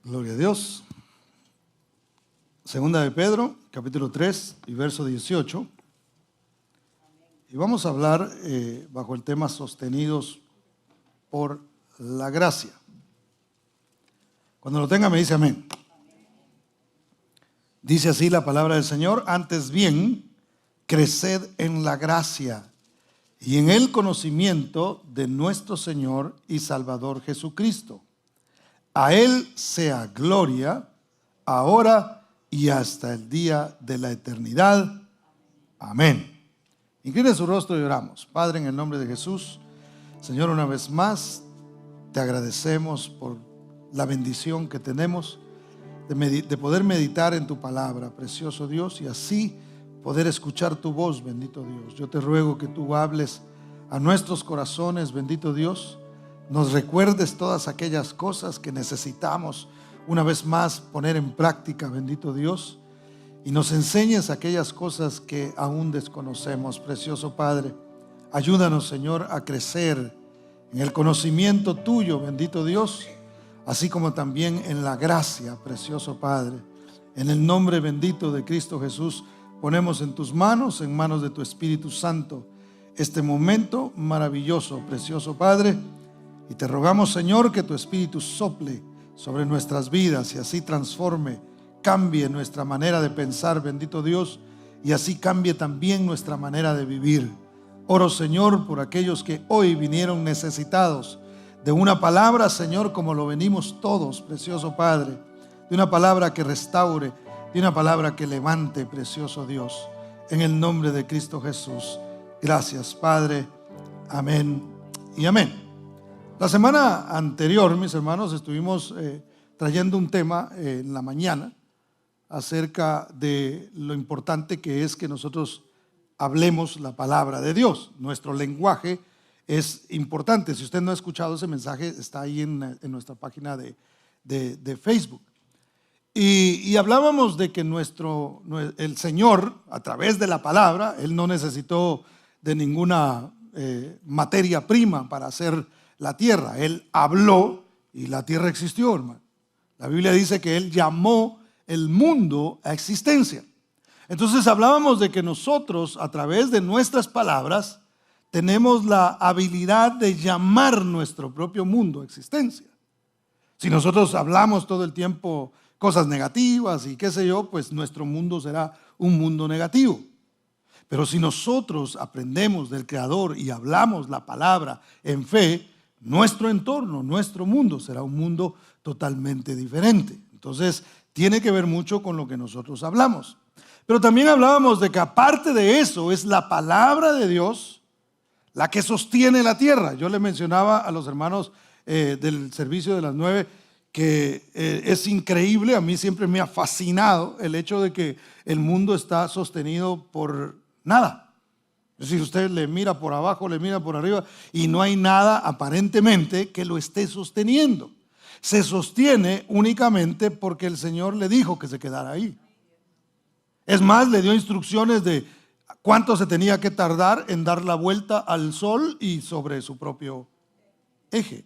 Gloria a Dios. Segunda de Pedro, capítulo 3 y verso 18. Y vamos a hablar bajo el tema sostenidos por la gracia. Cuando lo tenga me dice amén. Dice así la palabra del Señor: antes bien, creced en la gracia y en el conocimiento de nuestro Señor y Salvador Jesucristo. A Él sea gloria, ahora y hasta el día de la eternidad. Amén. Incline su rostro y oramos. Padre, en el nombre de Jesús, Señor, una vez más te agradecemos por la bendición que tenemos de poder meditar en tu palabra, precioso Dios, y así poder escuchar tu voz, bendito Dios. Yo te ruego que tú hables a nuestros corazones, bendito Dios. Nos recuerdes todas aquellas cosas que necesitamos una vez más poner en práctica, bendito Dios, y nos enseñes aquellas cosas que aún desconocemos, precioso Padre. Ayúdanos, Señor, a crecer en el conocimiento tuyo, bendito Dios, así como también en la gracia, precioso Padre. En el nombre bendito de Cristo Jesús, ponemos en tus manos, en manos de tu Espíritu Santo, este momento maravilloso, precioso Padre. Y te rogamos, Señor, que tu Espíritu sople sobre nuestras vidas y así transforme, cambie nuestra manera de pensar, bendito Dios, y así cambie también nuestra manera de vivir. Oro, Señor, por aquellos que hoy vinieron necesitados de una palabra, Señor, como lo venimos todos, precioso Padre, de una palabra que restaure, de una palabra que levante, precioso Dios, en el nombre de Cristo Jesús. Gracias, Padre. Amén y amén. La semana anterior, mis hermanos, estuvimos trayendo un tema en la mañana acerca de lo importante que es que nosotros hablemos la palabra de Dios. Nuestro lenguaje es importante. Si usted no ha escuchado ese mensaje, está ahí en nuestra página de Facebook. Y hablábamos de que el Señor, a través de la palabra, Él no necesitó de ninguna materia prima para hacer la tierra. Él habló y la tierra existió, hermano. La Biblia dice que Él llamó el mundo a existencia. Entonces hablábamos de que nosotros, a través de nuestras palabras, tenemos la habilidad de llamar nuestro propio mundo a existencia. Si nosotros hablamos todo el tiempo cosas negativas y qué sé yo, pues nuestro mundo será un mundo negativo. Pero si nosotros aprendemos del Creador y hablamos la palabra en fe, nuestro entorno, nuestro mundo será un mundo totalmente diferente. Entonces, tiene que ver mucho con lo que nosotros hablamos. Pero también hablábamos de que aparte de eso, es la palabra de Dios la que sostiene la tierra. Yo le mencionaba a los hermanos del servicio de las 9 que es increíble, a mí siempre me ha fascinado el hecho de que el mundo está sostenido por nada. Es decir, usted le mira por abajo, le mira por arriba y no hay nada aparentemente que lo esté sosteniendo. Se sostiene únicamente porque el Señor le dijo que se quedara ahí. Es más, le dio instrucciones de cuánto se tenía que tardar en dar la vuelta al sol y sobre su propio eje.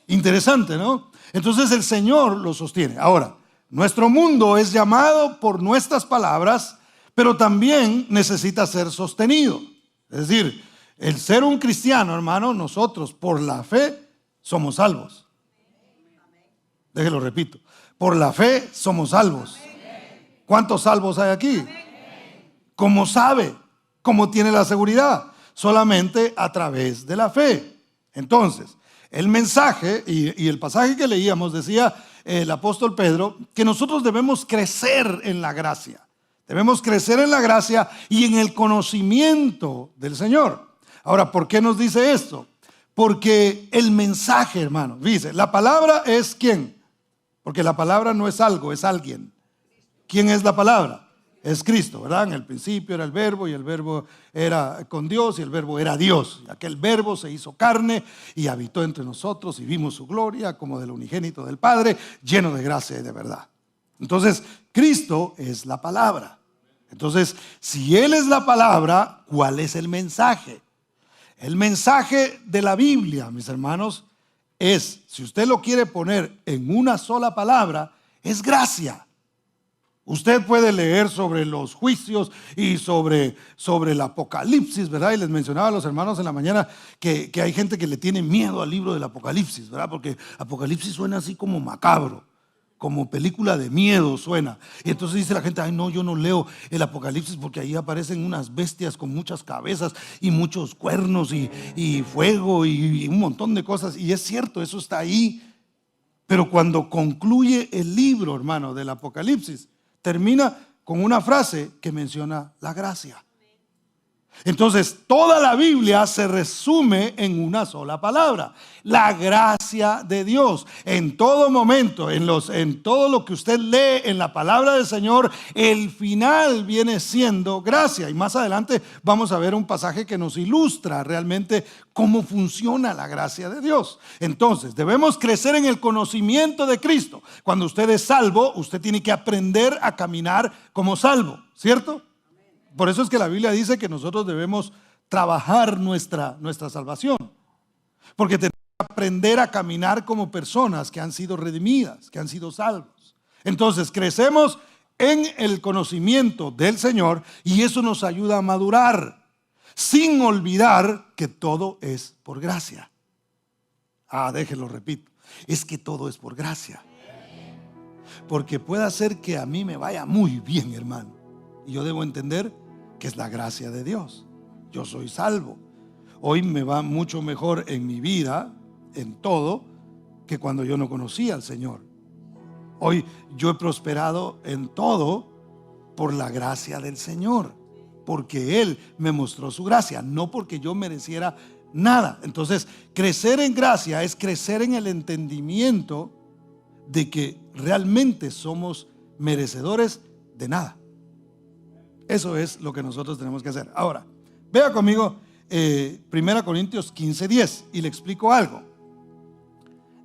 Interesante, ¿no? Entonces el Señor lo sostiene. Ahora, nuestro mundo es llamado por nuestras palabras, pero también necesita ser sostenido. Es decir, el ser un cristiano, hermano, nosotros por la fe somos salvos. Déjelo repito, por la fe somos salvos. ¿Cuántos salvos hay aquí? ¿Cómo sabe? ¿Cómo tiene la seguridad? Solamente a través de la fe. Entonces, el mensaje y el pasaje que leíamos decía el apóstol Pedro que nosotros debemos crecer en la gracia. Debemos crecer en la gracia y en el conocimiento del Señor. Ahora, ¿por qué nos dice esto? Porque el mensaje, hermano, dice, la palabra es ¿quién? Porque la palabra no es algo, es alguien. ¿Quién es la palabra? Es Cristo, ¿verdad? En el principio era el verbo y el verbo era con Dios y el verbo era Dios. Y aquel verbo se hizo carne y habitó entre nosotros y vimos su gloria como del unigénito del Padre, lleno de gracia y de verdad. Entonces, Cristo es la palabra. Entonces, si Él es la palabra, ¿cuál es el mensaje? El mensaje de la Biblia, mis hermanos, si usted lo quiere poner en una sola palabra, es gracia. Usted puede leer sobre los juicios y sobre el Apocalipsis, ¿verdad? Y les mencionaba a los hermanos en la mañana que hay gente que le tiene miedo al libro del Apocalipsis, ¿verdad? Porque Apocalipsis suena así como macabro, como película de miedo suena. Y entonces dice la gente, ay no, yo no leo el Apocalipsis porque ahí aparecen unas bestias con muchas cabezas y muchos cuernos y fuego y un montón de cosas. Y es cierto, eso está ahí. Pero cuando concluye el libro, hermano, del Apocalipsis, termina con una frase que menciona la gracia. Entonces, toda la Biblia se resume en una sola palabra: la gracia de Dios. En todo momento, en todo lo que usted lee en la palabra del Señor, el final viene siendo gracia. Y más adelante vamos a ver un pasaje que nos ilustra realmente cómo funciona la gracia de Dios. Entonces, debemos crecer en el conocimiento de Cristo. Cuando usted es salvo, usted tiene que aprender a caminar como salvo, ¿cierto? Por eso es que la Biblia dice que nosotros debemos trabajar nuestra salvación, porque tenemos que aprender a caminar como personas que han sido redimidas, que han sido salvos. Entonces crecemos en el conocimiento del Señor y eso nos ayuda a madurar, sin olvidar que todo es por gracia. Déjenlo repito, es que todo es por gracia. Porque puede ser que a mí me vaya muy bien, hermano, y yo debo entender que es la gracia de Dios. Yo soy salvo. Hoy me va mucho mejor en mi vida, en todo, que cuando yo no conocía al Señor. Hoy yo he prosperado en todo por la gracia del Señor, porque Él me mostró su gracia, no porque yo mereciera nada. Entonces, crecer en gracia es crecer en el entendimiento de que realmente somos merecedores de nada. Eso es lo que nosotros tenemos que hacer. Ahora, vea conmigo 1 Corintios 15:10 y le explico algo.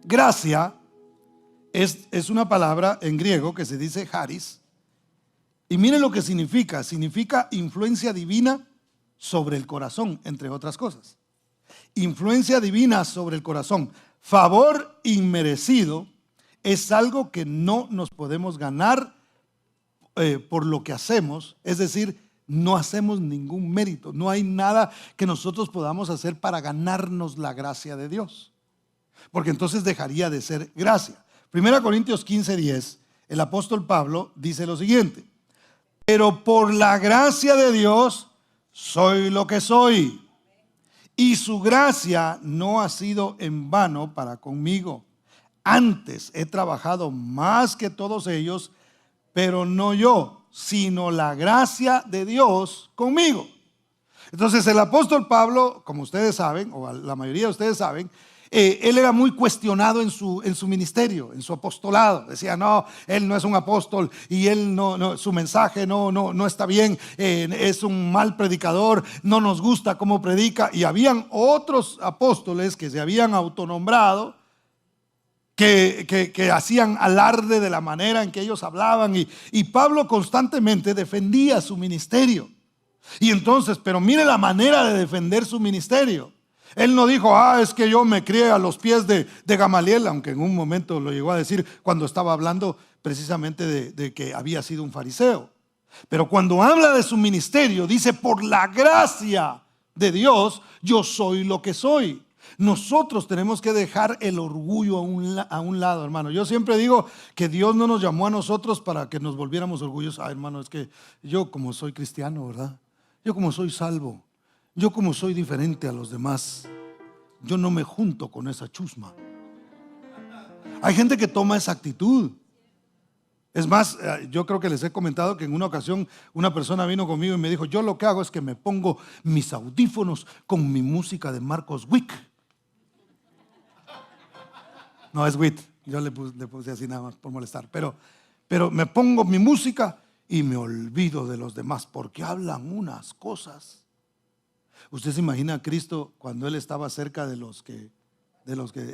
Gracia es una palabra en griego que se dice charis. Y miren lo que significa. Significa influencia divina sobre el corazón, entre otras cosas. Influencia divina sobre el corazón. Favor inmerecido es algo que no nos podemos ganar por lo que hacemos, es decir, no hacemos ningún mérito, no hay nada que nosotros podamos hacer para ganarnos la gracia de Dios, porque entonces dejaría de ser gracia. 1 Corintios 15:10, el apóstol Pablo dice lo siguiente: pero por la gracia de Dios soy lo que soy, y su gracia no ha sido en vano para conmigo. Antes he trabajado más que todos ellos, pero no yo, sino la gracia de Dios conmigo. Entonces el apóstol Pablo, como ustedes saben, o la mayoría de ustedes saben, él era muy cuestionado en su ministerio, en su apostolado. Decía, no, él no es un apóstol y él su mensaje no está bien, es un mal predicador, no nos gusta cómo predica. Y habían otros apóstoles que se habían autonombrado, que hacían alarde de la manera en que ellos hablaban, y Pablo constantemente defendía su ministerio. Y entonces, pero mire la manera de defender su ministerio. Él no dijo, es que yo me crié a los pies de Gamaliel, aunque en un momento lo llegó a decir cuando estaba hablando precisamente de que había sido un fariseo. Pero cuando habla de su ministerio, dice, por la gracia de Dios, yo soy lo que soy. Nosotros tenemos que dejar el orgullo a un lado, hermano. Yo siempre digo que Dios no nos llamó a nosotros para que nos volviéramos orgullosos. Hermano, es que yo como soy cristiano, ¿verdad? Yo como soy salvo, yo como soy diferente a los demás, yo no me junto con esa chusma. Hay gente que toma esa actitud. Es más, yo creo que les he comentado que en una ocasión una persona vino conmigo y me dijo, yo lo que hago es que me pongo mis audífonos con mi música de Marcos Witt. No es Witt, yo le puse así nada más por molestar, pero me pongo mi música y me olvido de los demás porque hablan unas cosas. ¿Usted se imagina a Cristo cuando Él estaba cerca de los que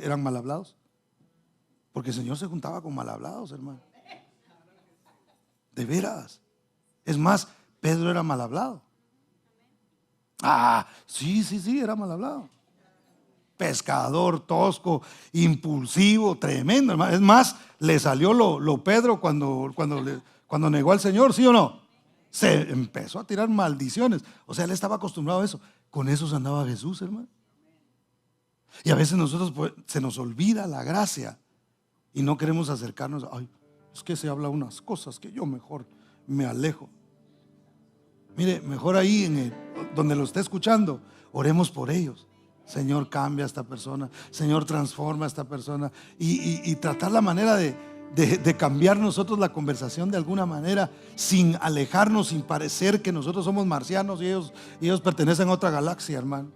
eran mal hablados? Porque el Señor se juntaba con mal hablados, hermano. De veras. Es más, Pedro era mal hablado. Sí, era mal hablado. pescador tosco, impulsivo, tremendo, hermano. Es más, le salió lo Pedro cuando negó al Señor, ¿sí o no? Se empezó a tirar maldiciones. O sea, él estaba acostumbrado a eso. Con eso andaba Jesús, hermano. Y a veces nosotros, pues, se nos olvida la gracia y no queremos acercarnos. Ay, es que se habla unas cosas que yo mejor me alejo. Mire, mejor ahí donde lo esté escuchando, oremos por ellos. Señor, cambia a esta persona. Señor, transforma a esta persona. Y tratar la manera de cambiar nosotros la conversación de alguna manera, sin alejarnos, sin parecer que nosotros somos marcianos y ellos pertenecen a otra galaxia, hermano.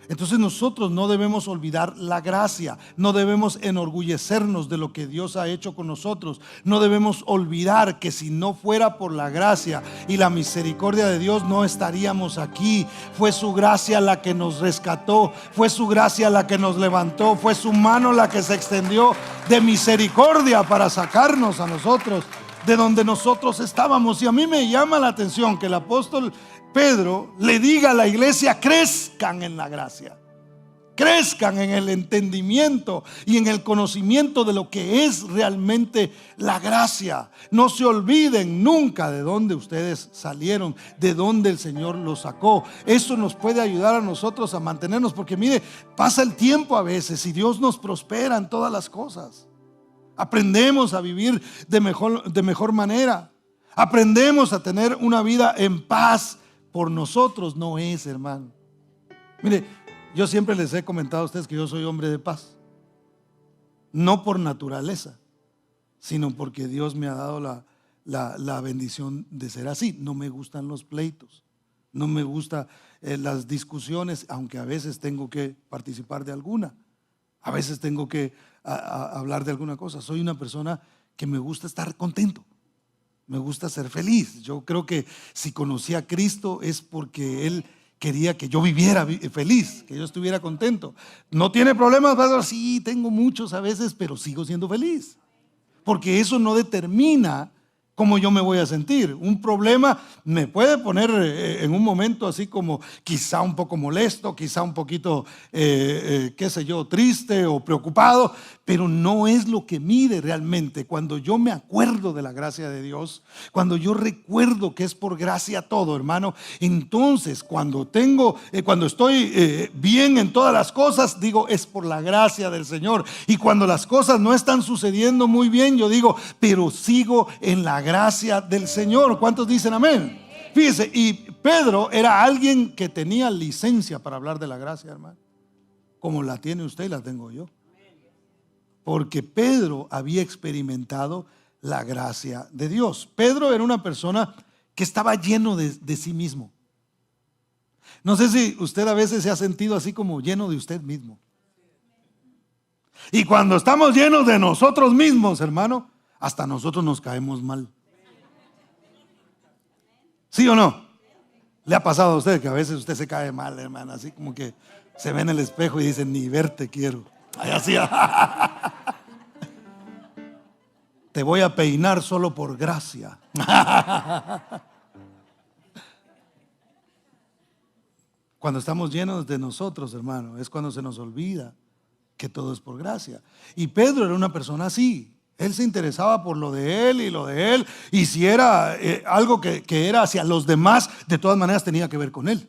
Entonces nosotros no debemos olvidar la gracia, no debemos enorgullecernos de lo que Dios ha hecho con nosotros, no debemos olvidar que si no fuera por la gracia y la misericordia de Dios no estaríamos aquí. Fue su gracia la que nos rescató, fue su gracia la que nos levantó, fue su mano la que se extendió de misericordia para sacarnos a nosotros de donde nosotros estábamos. Y a mí me llama la atención que el apóstol Pedro le diga a la iglesia: crezcan en la gracia, crezcan en el entendimiento y en el conocimiento de lo que es realmente la gracia. No se olviden nunca de dónde ustedes salieron, de dónde el Señor los sacó. Eso nos puede ayudar a nosotros a mantenernos, porque mire, pasa el tiempo a veces y Dios nos prospera en todas las cosas. Aprendemos a vivir de mejor manera. Aprendemos a tener una vida en paz. Por nosotros no es, hermano. Mire, yo siempre les he comentado a ustedes que yo soy hombre de paz. No por naturaleza, sino porque Dios me ha dado la bendición de ser así. No me gustan los pleitos, no me gustan las discusiones, aunque a veces tengo que participar de alguna. A veces tengo que hablar de alguna cosa. Soy una persona que me gusta estar contento, me gusta ser feliz. Yo creo que si conocí a Cristo es porque Él quería que yo viviera feliz, que yo estuviera contento. No tiene problemas, pastor. Sí, tengo muchos a veces, pero sigo siendo feliz, porque eso no determina cómo yo me voy a sentir. Un problema me puede poner en un momento así como quizá un poco molesto, quizá un poquito, qué sé yo, triste o preocupado, pero no es lo que mide realmente. Cuando yo me acuerdo de la gracia de Dios, cuando yo recuerdo que es por gracia todo, hermano, entonces cuando estoy bien en todas las cosas, digo, es por la gracia del Señor. Y cuando las cosas no están sucediendo muy bien, yo digo, pero sigo en la gracia del Señor. ¿Cuántos dicen amén? Fíjese, y Pedro era alguien que tenía licencia para hablar de la gracia, hermano, como la tiene usted y la tengo yo, porque Pedro había experimentado la gracia de Dios. Pedro era una persona que estaba lleno de sí mismo. No sé si usted a veces se ha sentido así como lleno de usted mismo. Y cuando estamos llenos de nosotros mismos, hermano, hasta nosotros nos caemos mal. ¿Sí o no? ¿Le ha pasado a usted que a veces usted se cae mal, hermano? Así como que se ve en el espejo y dice, ni verte quiero. Ay, así. Te voy a peinar solo por gracia. Cuando estamos llenos de nosotros, hermano, es cuando se nos olvida que todo es por gracia. Y Pedro era una persona así. Él se interesaba por lo de él y lo de él. Y si era algo que era hacia los demás, de todas maneras tenía que ver con él.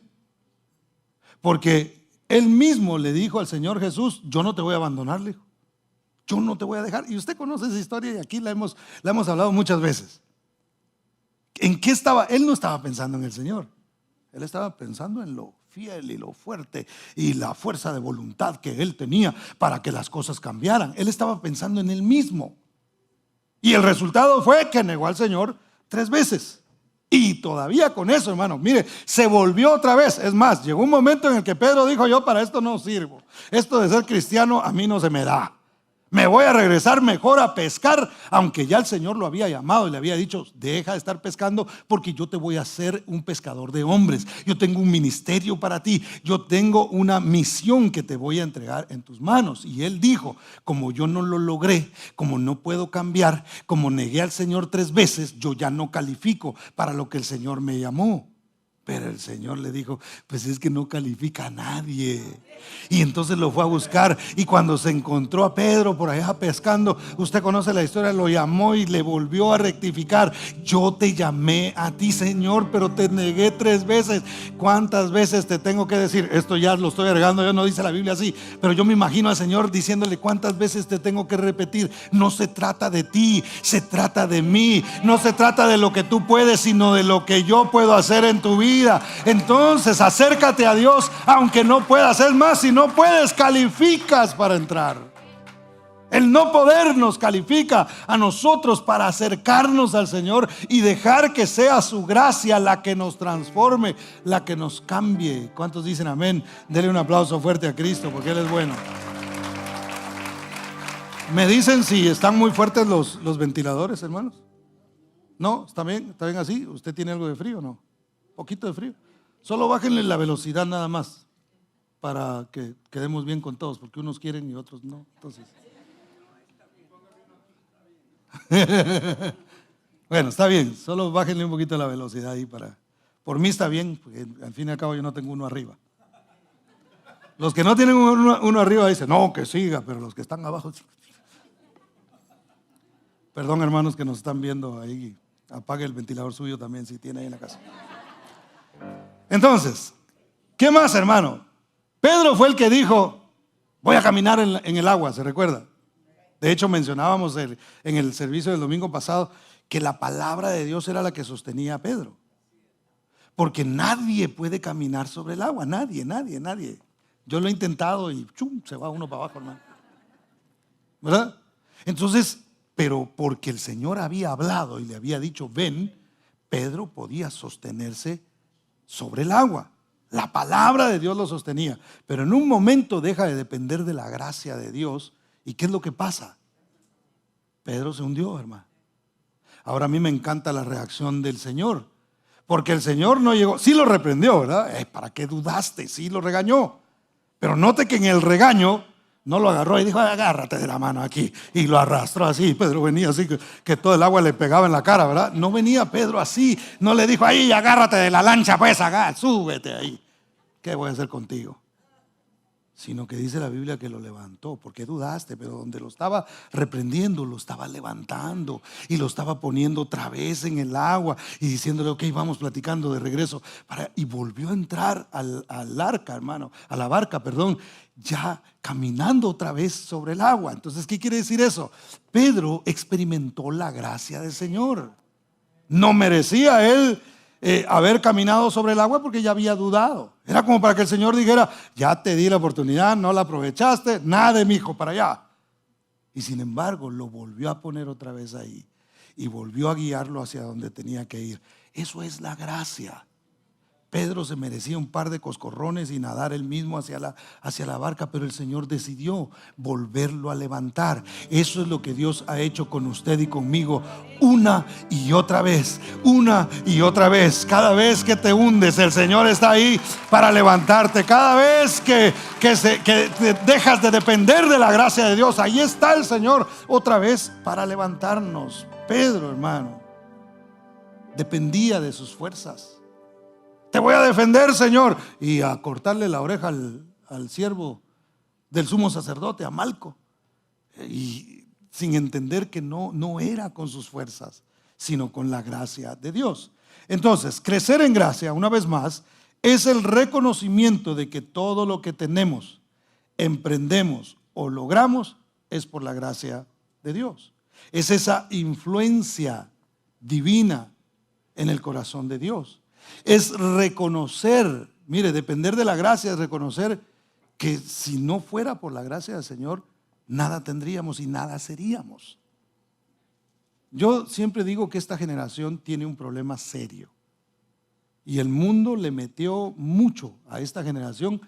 Porque él mismo le dijo al Señor Jesús: yo no te voy a abandonar, le dijo. Yo no te voy a dejar. Y usted conoce esa historia y aquí la hemos hablado muchas veces. ¿En qué estaba? Él no estaba pensando en el Señor. Él estaba pensando en lo fiel y lo fuerte y la fuerza de voluntad que él tenía para que las cosas cambiaran. Él estaba pensando en él mismo. Y el resultado fue que negó al Señor 3 veces. Y todavía con eso, hermano, mire, se volvió otra vez. Es más, llegó un momento en el que Pedro dijo: yo para esto no sirvo. Esto de ser cristiano a mí no se me da. Me voy a regresar mejor a pescar, aunque ya el Señor lo había llamado y le había dicho: deja de estar pescando porque yo te voy a hacer un pescador de hombres. Yo tengo un ministerio para ti, yo tengo una misión que te voy a entregar en tus manos. Y él dijo: como yo no lo logré, como no puedo cambiar, como negué al Señor 3 veces, yo ya no califico para lo que el Señor me llamó. Pero el Señor le dijo, pues es que no califica a nadie. Y entonces lo fue a buscar. Y cuando se encontró a Pedro por allá pescando, usted conoce la historia, lo llamó y le volvió a rectificar. Yo te llamé a ti, Señor, pero te negué 3 veces. ¿Cuántas veces te tengo que decir? Esto ya lo estoy agregando, yo no dice la Biblia así, pero yo me imagino al Señor diciéndole, ¿cuántas veces te tengo que repetir? No se trata de ti, se trata de mí. No se trata de lo que tú puedes, sino de lo que yo puedo hacer en tu vida. Entonces acércate a Dios, aunque no puedas. Es más, si no puedes, calificas para entrar. El no poder nos califica a nosotros para acercarnos al Señor y dejar que sea su gracia la que nos transforme, la que nos cambie. ¿Cuántos dicen amén? Denle un aplauso fuerte a Cristo, porque Él es bueno. Me dicen si están muy fuertes los ventiladores, hermanos. ¿No? ¿Está bien? ¿Está bien así? ¿Usted tiene algo de frío o no? Poquito de frío. Solo bájenle la velocidad nada más, para que quedemos bien con todos, porque unos quieren y otros no. Entonces, bueno, está bien. Solo bájenle un poquito la velocidad ahí para. Por mí está bien, porque al fin y al cabo yo no tengo uno arriba. Los que no tienen uno arriba dicen, no, que siga, pero los que están abajo. Perdón, hermanos que nos están viendo ahí, apague el ventilador suyo también si tiene ahí en la casa. Entonces, ¿qué más, hermano? Pedro fue el que dijo, voy a caminar en el agua, ¿se recuerda? De hecho, mencionábamos en el servicio del domingo pasado que la palabra de Dios era la que sostenía a Pedro. Porque nadie puede caminar sobre el agua, nadie. Yo lo he intentado y ¡chum!, se va uno para abajo, hermano. ¿Verdad? Entonces, pero porque el Señor había hablado y le había dicho, ven, Pedro podía sostenerse sobre el agua. La palabra de Dios lo sostenía. Pero en un momento deja de depender de la gracia de Dios. ¿Y qué es lo que pasa? Pedro se hundió, hermano. Ahora a mí me encanta la reacción del Señor, porque el Señor no llegó, sí lo reprendió, ¿verdad? ¿Para qué dudaste? Sí lo regañó. Pero note que en el regaño no lo agarró y dijo, agárrate de la mano aquí, y lo arrastró así. Pedro venía así que todo el agua le pegaba en la cara, ¿verdad? No venía Pedro así, no le dijo, ahí agárrate de la lancha, pues súbete ahí, ¿qué voy a hacer contigo? Sino que dice la Biblia que lo levantó. ¿Por qué dudaste? Pero donde lo estaba reprendiendo, lo estaba levantando y lo estaba poniendo otra vez en el agua y diciéndole, ok, vamos platicando de regreso y volvió a entrar al arca, hermano, a la barca, perdón, ya caminando otra vez sobre el agua. Entonces, ¿qué quiere decir eso? Pedro experimentó la gracia del Señor. No merecía él haber caminado sobre el agua porque ya había dudado. Era como para que el Señor dijera, ya te di la oportunidad, no la aprovechaste, nada de mi hijo para allá. Y sin embargo lo volvió a poner otra vez ahí y volvió a guiarlo hacia donde tenía que ir. Eso es la gracia. Pedro se merecía un par de coscorrones y nadar él mismo hacia la barca, pero el Señor decidió volverlo a levantar. Eso es lo que Dios ha hecho con usted y conmigo una y otra vez, una y otra vez. Cada vez que te hundes, el Señor está ahí para levantarte. Cada vez que dejas de depender de la gracia de Dios, ahí está el Señor otra vez para levantarnos. Pedro, hermano, dependía de sus fuerzas. Te voy a defender, Señor, y a cortarle la oreja al siervo del sumo sacerdote, a Malco, y sin entender que no era con sus fuerzas, sino con la gracia de Dios. Entonces, crecer en gracia, una vez más, es el reconocimiento de que todo lo que tenemos, emprendemos o logramos es por la gracia de Dios. Es esa influencia divina en el corazón de Dios. Es reconocer, mire, depender de la gracia es reconocer que si no fuera por la gracia del Señor, nada tendríamos y nada seríamos. Yo siempre digo que esta generación tiene un problema serio y el mundo le metió mucho a esta generación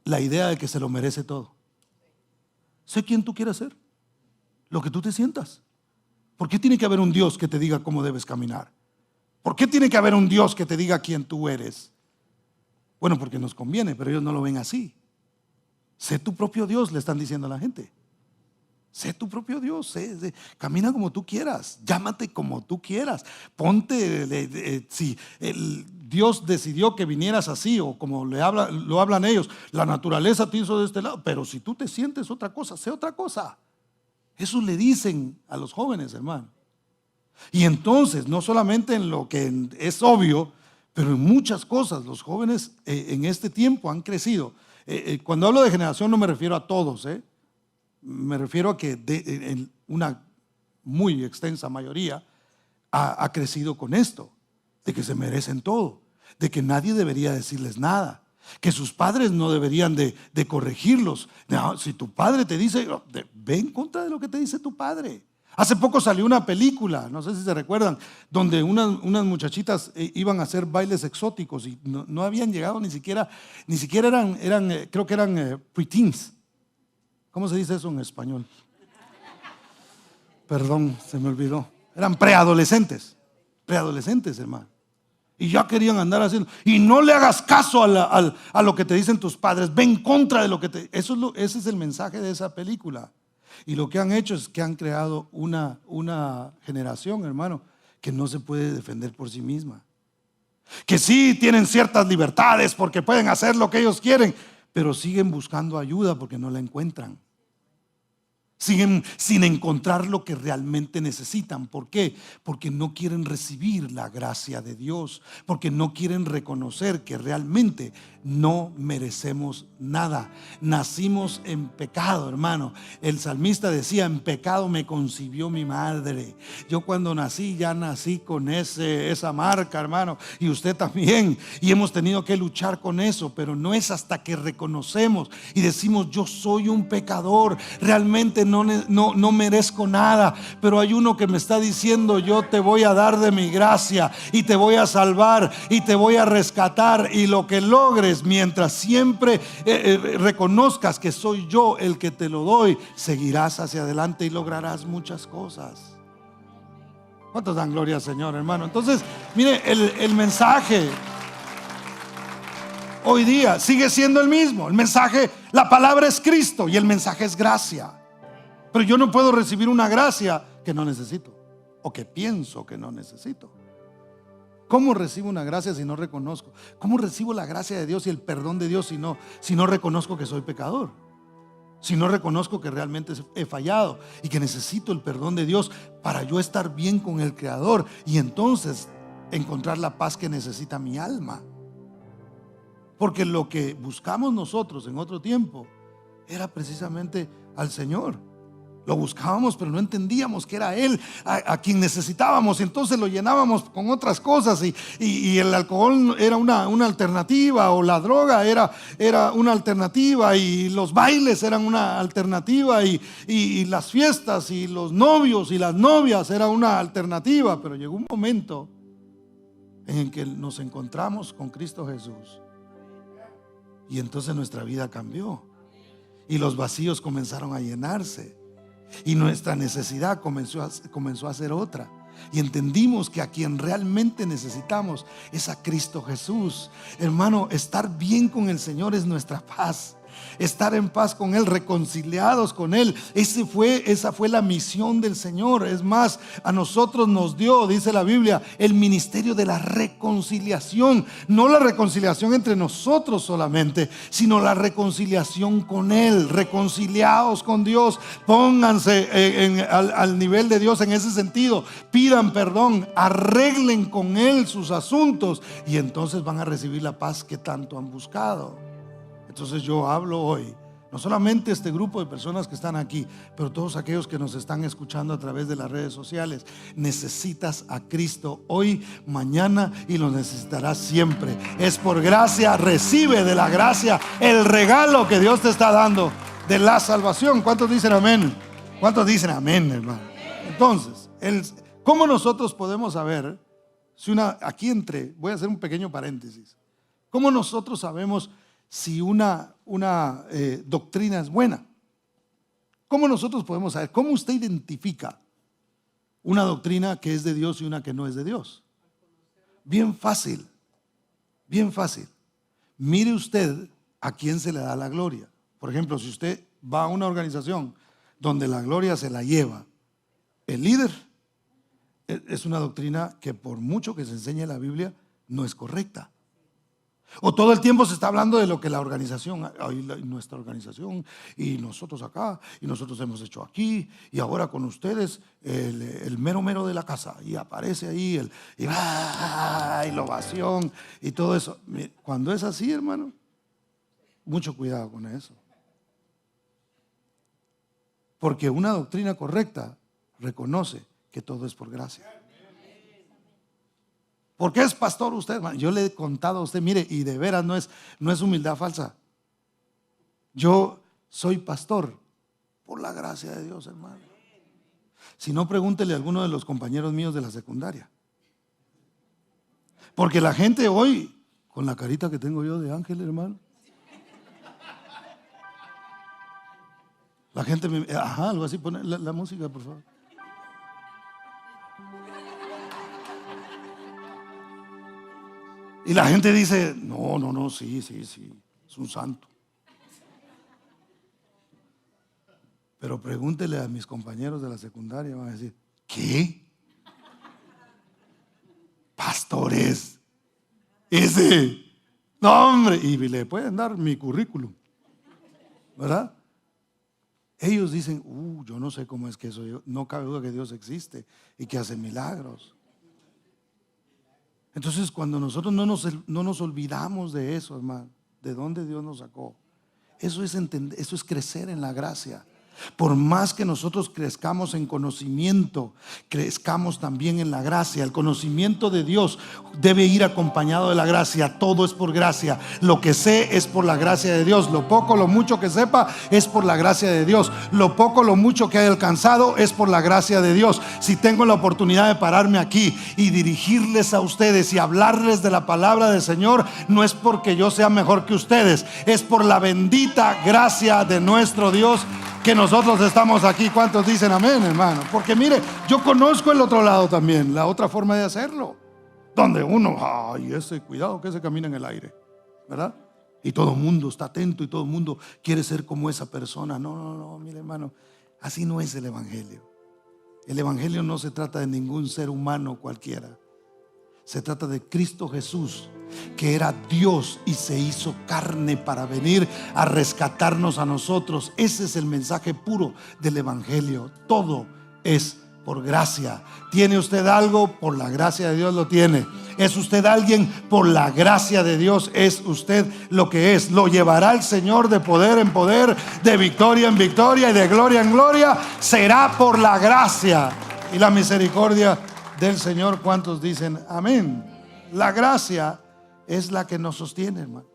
la idea de que se lo merece todo. Sé quién tú quieres ser, lo que tú te sientas. ¿Por qué tiene que haber un Dios que te diga cómo debes caminar? ¿Por qué tiene que haber un Dios que te diga quién tú eres? Bueno, porque nos conviene, pero ellos no lo ven así. Sé tu propio Dios, le están diciendo a la gente. Sé tu propio Dios, camina como tú quieras, llámate como tú quieras, ponte, Dios decidió que vinieras así, o como lo hablan ellos, la naturaleza te hizo de este lado, pero si tú te sientes otra cosa, sé otra cosa. Eso le dicen a los jóvenes, hermano. Y entonces, no solamente en lo que es obvio, pero en muchas cosas, los jóvenes en este tiempo han crecido. Cuando hablo de generación no me refiero a todos, me refiero a que en una muy extensa mayoría ha crecido con esto, de que se merecen todo, de que nadie debería decirles nada, que sus padres no deberían de corregirlos. No, si tu padre te dice, ve en contra de lo que te dice tu padre. Hace poco salió una película, no sé si se recuerdan, donde unas muchachitas iban a hacer bailes exóticos y no habían llegado ni siquiera eran creo que eran preteens. ¿Cómo se dice eso en español? Perdón, se me olvidó. Eran preadolescentes, hermano. Y ya querían andar haciendo. Y no le hagas caso a lo que te dicen tus padres. Ve en contra de lo que te... Ese es el mensaje de esa película. Y lo que han hecho es que han creado una generación, hermano, que no se puede defender por sí misma. Que sí tienen ciertas libertades porque pueden hacer lo que ellos quieren, pero siguen buscando ayuda porque no la encuentran. Siguen sin encontrar lo que realmente necesitan. ¿Por qué? Porque no quieren recibir la gracia de Dios, porque no quieren reconocer que realmente no merecemos nada. Nacimos en pecado, hermano. El salmista decía: en pecado me concibió mi madre. Yo cuando nací ya nací con esa marca, hermano, y usted también, y hemos tenido que luchar con eso. Pero no es hasta que reconocemos y decimos: yo soy un pecador, realmente no merezco nada, pero hay uno que me está diciendo: yo te voy a dar de mi gracia y te voy a salvar y te voy a rescatar. Y lo que logres, mientras siempre reconozcas que soy yo el que te lo doy, seguirás hacia adelante y lograrás muchas cosas. ¿Cuántos dan gloria al Señor, hermano? Entonces, mire, el mensaje hoy día sigue siendo el mismo. El mensaje, la palabra es Cristo y el mensaje es gracia. Pero yo no puedo recibir una gracia que no necesito, o que pienso que no necesito. ¿Cómo recibo una gracia si no reconozco? ¿Cómo recibo la gracia de Dios y el perdón de Dios si no reconozco que soy pecador? Si no reconozco que realmente he fallado y que necesito el perdón de Dios para yo estar bien con el Creador y entonces encontrar la paz que necesita mi alma. Porque lo que buscamos nosotros en otro tiempo era precisamente al Señor. Lo buscábamos, pero no entendíamos que era Él a quien necesitábamos. Entonces lo llenábamos con otras cosas y el alcohol era una alternativa, o la droga era una alternativa, y los bailes eran una alternativa, y las fiestas y los novios y las novias era una alternativa. Pero llegó un momento en que nos encontramos con Cristo Jesús y entonces nuestra vida cambió y los vacíos comenzaron a llenarse. Y nuestra necesidad comenzó a ser otra. Y entendimos que a quien realmente necesitamos es a Cristo Jesús. Hermano, estar bien con el Señor es nuestra paz. Estar en paz con Él, reconciliados con Él. Esa fue la misión del Señor. Es más, a nosotros nos dio, dice la Biblia, el ministerio de la reconciliación. No la reconciliación entre nosotros solamente, sino la reconciliación con Él. Reconciliados con Dios. Pónganse al nivel de Dios en ese sentido. Pidan perdón, arreglen con Él sus asuntos, y entonces van a recibir la paz que tanto han buscado. Entonces yo hablo hoy, no solamente este grupo de personas que están aquí, pero todos aquellos que nos están escuchando a través de las redes sociales. Necesitas a Cristo hoy, mañana, y lo necesitarás siempre. Es por gracia. Recibe de la gracia el regalo que Dios te está dando de la salvación. ¿Cuántos dicen amén? ¿Cuántos dicen amén, hermano? Entonces, ¿cómo nosotros podemos saber si voy a hacer un pequeño paréntesis? ¿Cómo nosotros sabemos si una doctrina es buena? ¿Cómo nosotros podemos saber? ¿Cómo usted identifica una doctrina que es de Dios y una que no es de Dios? Bien fácil, bien fácil. Mire usted a quién se le da la gloria. Por ejemplo, si usted va a una organización donde la gloria se la lleva el líder, es una doctrina que, por mucho que se enseñe en la Biblia, no es correcta. O todo el tiempo se está hablando de lo que la organización, nuestra organización, y nosotros acá, y nosotros hemos hecho aquí, y ahora con ustedes el mero mero de la casa, y aparece ahí y la ovación y todo eso. Cuando es así, hermano, mucho cuidado con eso. Porque una doctrina correcta reconoce que todo es por gracia. ¿Por qué es pastor usted, hermano? Yo le he contado a usted, mire, y de veras no es humildad falsa. Yo soy pastor por la gracia de Dios, hermano. Si no, pregúntele a alguno de los compañeros míos de la secundaria. Porque la gente hoy, con la carita que tengo yo de ángel, hermano, la gente me... algo así, pone la música, por favor. Y la gente dice, no, sí, es un santo. Pero pregúntele a mis compañeros de la secundaria, van a decir, ¿qué? Pastores. Ese. No, hombre. Y le pueden dar mi currículum, ¿verdad? Ellos dicen, yo no sé cómo es que eso, no cabe duda que Dios existe y que hace milagros. Entonces, cuando nosotros no nos olvidamos de eso, hermano, de dónde Dios nos sacó, eso es crecer en la gracia. Por más que nosotros crezcamos en conocimiento, crezcamos también en la gracia. El conocimiento de Dios debe ir acompañado de la gracia. Todo es por gracia. Lo que sé es por la gracia de Dios. Lo poco, lo mucho que sepa es por la gracia de Dios. Lo poco, lo mucho que haya alcanzado es por la gracia de Dios. Si tengo la oportunidad de pararme aquí y dirigirles a ustedes y hablarles de la palabra del Señor, no es porque yo sea mejor que ustedes, es por la bendita gracia de nuestro Dios que nosotros estamos aquí. ¿Cuántos dicen amén, hermano? Porque mire, yo conozco el otro lado también, la otra forma de hacerlo, donde uno, cuidado que se camina en el aire, ¿verdad? Y todo el mundo está atento y todo el mundo quiere ser como esa persona. No, mire, hermano, así no es el evangelio. El evangelio no se trata de ningún ser humano cualquiera. Se trata de Cristo Jesús, que era Dios y se hizo carne para venir a rescatarnos a nosotros. Ese es el mensaje puro del evangelio. Todo es por gracia. ¿Tiene usted algo? Por la gracia de Dios lo tiene. ¿Es usted alguien? Por la gracia de Dios es usted lo que es. Lo llevará el Señor de poder en poder, de victoria en victoria y de gloria en gloria. Será por la gracia y la misericordia del Señor. ¿Cuántos dicen amén? La gracia es la que nos sostiene, hermano.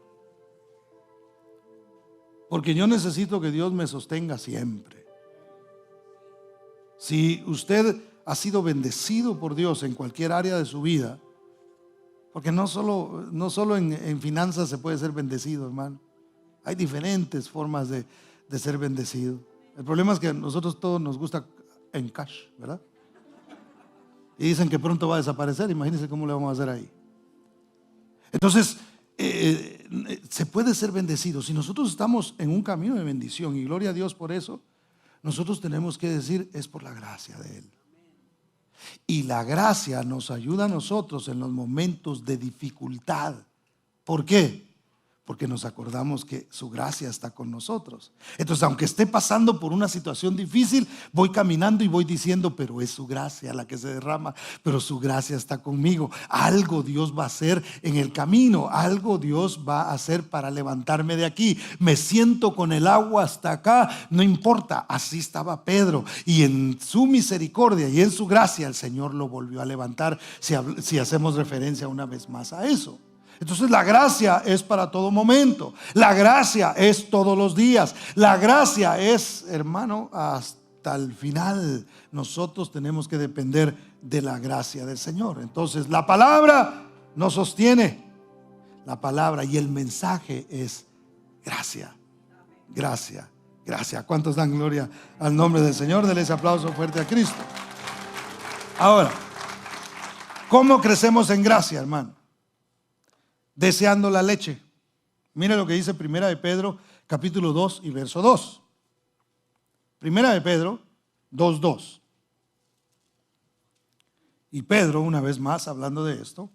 Porque yo necesito que Dios me sostenga siempre. Si usted ha sido bendecido por Dios en cualquier área de su vida, porque no solo en finanzas se puede ser bendecido, hermano. Hay diferentes formas de ser bendecido. El problema es que a nosotros todos nos gusta en cash, ¿verdad? Y dicen que pronto va a desaparecer. Imagínense cómo le vamos a hacer ahí. Entonces, se puede ser bendecido. Si nosotros estamos en un camino de bendición, y gloria a Dios por eso, nosotros tenemos que decir, es por la gracia de Él. Y la gracia nos ayuda a nosotros en los momentos de dificultad. ¿Por qué? Porque nos acordamos que su gracia está con nosotros. Entonces, aunque esté pasando por una situación difícil, voy caminando y voy diciendo, pero es su gracia la que se derrama, pero su gracia está conmigo. Algo Dios va a hacer en el camino, algo Dios va a hacer para levantarme de aquí. Me siento con el agua hasta acá, no importa. Así estaba Pedro, y en su misericordia y en su gracia el Señor lo volvió a levantar, si hacemos referencia una vez más a eso. Entonces la gracia es para todo momento. La gracia es todos los días. La gracia es, hermano, hasta el final. Nosotros tenemos que depender de la gracia del Señor. Entonces la palabra nos sostiene. La palabra y el mensaje es gracia. Gracia, gracia. ¿Cuántos dan gloria al nombre del Señor? Denle ese aplauso fuerte a Cristo. Ahora, ¿cómo crecemos en gracia, hermano? Deseando la leche. Mire lo que dice Primera de Pedro capítulo 2 y verso 2. Primera de Pedro 2:2. Y Pedro, una vez más hablando de esto,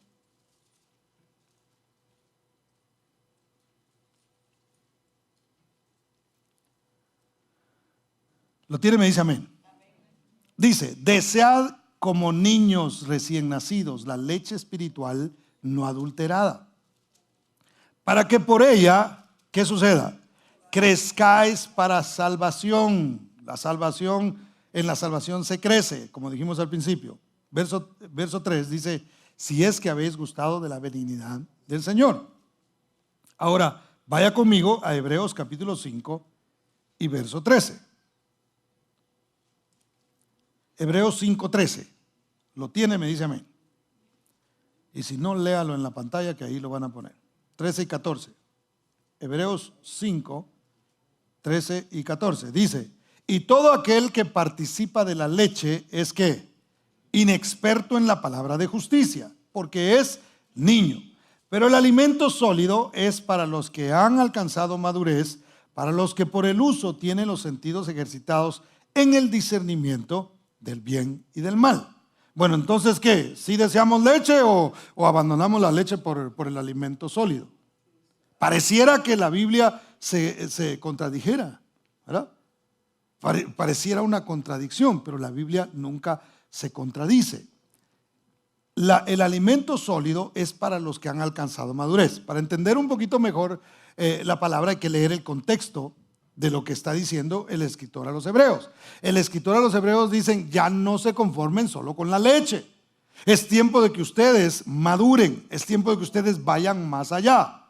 Lo tiene, me dice amén. Dice, desead como niños recién nacidos la leche espiritual no adulterada, para que por ella, ¿qué suceda? Crezcáis para salvación. La salvación, en la salvación se crece, como dijimos al principio. Verso 3 dice, si es que habéis gustado de la benignidad del Señor. Ahora, vaya conmigo a Hebreos capítulo 5 y verso 13. Hebreos 5:13. Lo tiene, me dice amén. Y si no, léalo en la pantalla que ahí lo van a poner. 13 y 14. Hebreos 5, 13 y 14. Dice, y todo aquel que participa de la leche es que inexperto en la palabra de justicia, porque es niño. Pero el alimento sólido es para los que han alcanzado madurez, para los que por el uso tienen los sentidos ejercitados en el discernimiento del bien y del mal. Bueno, entonces, ¿qué? ¿Sí deseamos leche o abandonamos la leche por el alimento sólido? Pareciera que la Biblia se contradijera, ¿verdad? Pareciera una contradicción, pero la Biblia nunca se contradice. El alimento sólido es para los que han alcanzado madurez. Para entender un poquito mejor la palabra hay que leer el contexto de lo que está diciendo el escritor a los hebreos. El escritor a los hebreos dicen, ya no se conformen solo con la leche. Es tiempo de que ustedes maduren, es tiempo de que ustedes vayan más allá.